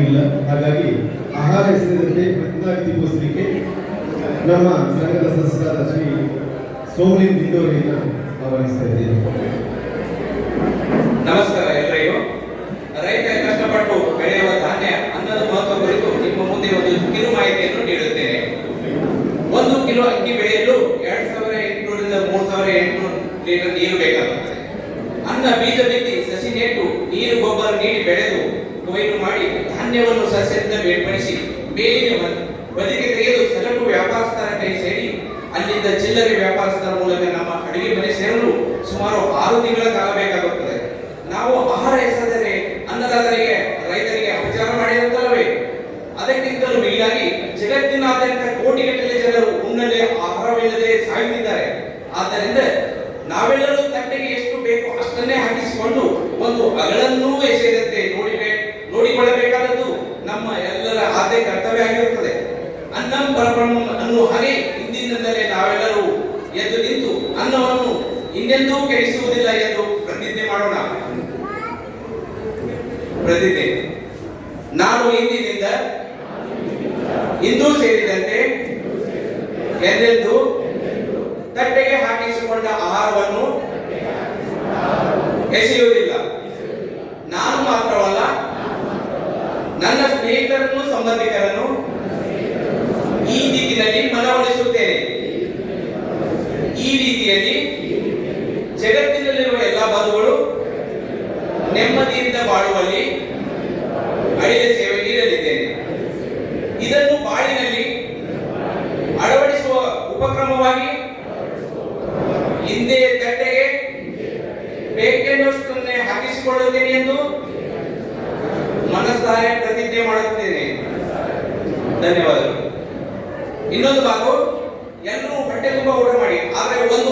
ಇಲ್ಲ. ಹಾಗಾಗಿ ಆಹಾರ ಹೆಸರಿದಂತೆ ಪ್ರತಿಜ್ಞಾವಿಧಿ ದೀಪೋತ್ಸವಕ್ಕೆ ನಮ್ಮ ಸಂಘದ ಸದಸ್ಯರಾದ ಶ್ರೀ ಸೋಮಲಿಂಗ್ ದಿಂಡೋರಿಯನ್ನು ಆಹ್ವಾನಿಸ್ತಾ ಇದ್ದೇನೆ. ನಮಸ್ಕಾರ ಎಲ್ಲರಿಗೂ. ರೈತ ಕಷ್ಟಪಟ್ಟು ಬೆಳೆಯುವ ಧಾನ್ಯ ಅನ್ನದ ಮಹತ್ವ ಕುರಿತು ನಿಮ್ಮ ಮುಂದೆ ಒಂದು ಕಿರು ಮಾಹಿತಿಯನ್ನು ನೀಡುತ್ತೇನೆ. 1 ಕಿಲೋ ಅಕ್ಕಿ ಬೆಳೆಯಲು 2800 ರಿಂದ 3800 ಲೀಟರ್ ನೀರು ಬೇಕಾಗುತ್ತದೆ. ಅನ್ನ ಬೀಜ ಬಿತ್ತಿ ಸಸಿ ನೆಟ್ಟು ನೀರು ಗೊಬ್ಬರ ನೀಡಿ ಬೆಳೆದು ಕೊಯ್ಲು ಮಾಡಿ ಧಾನ್ಯವನ್ನು ಸಸ್ಯದಿಂದ ಬೇರ್ಪಡಿಸಿ ಮೇಲಿನ ಬದಿಗೆ ತೆಗೆದು ಸಗಟು ವ್ಯಾಪಾರಸ್ಥರ ಕೈ ಸೇರಿ ಅಲ್ಲಿಂದ ಚಿಲ್ಲರೆ ವ್ಯಾಪಾರಸ್ಥರ ಮೂಲಕ ನಮ್ಮ ಅಡಿಗೆ ಮನೆ ಸೇರಲು ಸುಮಾರು 6 ತಿಂಗಳ ಕಾಲ ಬೇಕಾಗುತ್ತದೆ. ನಾವು ಆಹಾರ ಹೆಸರಿದರೆ ಅನ್ನದಾತರಿಗೆ ರೈತರಿಗೆ ಅಪಚಾರ ಮಾಡಿದಂತಲ್ಲವೇ? ಅದಕ್ಕಿಂತಲೂ ಮಿಗಿಲಾಗಿ ಜಗತ್ತಿನಾದ್ಯಂತ ಕೋಟಿಗಟ್ಟಲೆ ಜನರು ಉಣ್ಣದೆ ಆಹಾರವಿಲ್ಲದೆ ಸಾಯುತ್ತಿದ್ದಾರೆ. ಆದ್ದರಿಂದ ನಾವೆಲ್ಲರೂ ತಟ್ಟೆಗೆ ಎಷ್ಟು ಬೇಕು ಅಷ್ಟನ್ನೇ ಹಾಕಿಸಿಕೊಂಡು ಒಂದು ಅಗಳನ್ನೂ ಎಸೆಯದಂತೆ ನೋಡಿಕೊಳ್ಳಬೇಕಾದದ್ದು ನಮ್ಮ ಎಲ್ಲರ ಆದ್ಯ ಕರ್ತವ್ಯ ಆಗಿರುತ್ತದೆ. ಅನ್ನಂ ಪರಬ್ರಹ್ಮ ಅನ್ನುವ ಹಾಗೆ ಇಂದಿನಿಂದಲೇ ನಾವೆಲ್ಲರೂ ಎದ್ದು ನಿಂತು ಅನ್ನವನ್ನು ಇನ್ನೆಂದೂ ಕೆಡಿಸುವುದಿಲ್ಲ ಎಂದು ಪ್ರತಿಜ್ಞೆ ಮಾಡೋಣ. ಪ್ರತಿಜ್ಞೆ: ನಾನು ಇಂದಿನಿಂದ ಇಂದು ಸೇರಿದಂತೆ ಎಂದೆಂದೂ ತಟ್ಟೆಗೆ ಹಾಕಿಸಿಕೊಂಡ ಆಹಾರವನ್ನು ಎಸೆಯುವುದಿಲ್ಲ. ನಾನು ಮಾತ್ರವಲ್ಲ, ನನ್ನ ಸ್ನೇಹಿತರನ್ನು ಸಂಬಂಧಿಕರನ್ನು ಈ ದಿಕ್ಕಿನಲ್ಲಿ ಮನವೊಲಿಸುತ್ತೇನೆ. ಈ ರೀತಿಯಲ್ಲಿ ಜಗತ್ತಿನಲ್ಲಿರುವ ಎಲ್ಲ ಬಂಧುಗಳು ನೆಮ್ಮದಿಯಿಂದ ಬಾಳುವಲ್ಲಿ ಅಳಿದ ಸೇವೆ ನೀಡಲಿದ್ದೇನೆ. ಇದನ್ನು ಬಾಳಿನಲ್ಲಿ ಅಳವಡಿಸುವ ಉಪಕ್ರಮವಾಗಿ ಹಿಂದೆ ತಟ್ಟೆಗೆ ಬೇಕೆನ್ನುವಷ್ಟನ್ನೇ ಹಾಕಿಸಿಕೊಳ್ಳುತ್ತೇನೆ ಎಂದು ಮನಸ್ಸಾರೆ ಪ್ರತಿಜ್ಞೆ ಮಾಡುತ್ತೇನೆ. ಧನ್ಯವಾದಗಳು. ಇನ್ನೊಂದು ಮಾತು, ಎಲ್ಲರೂ ಹೊಟ್ಟೆ ತುಂಬ ಊಟ ಮಾಡಿ, ಆದರೆ ಒಂದು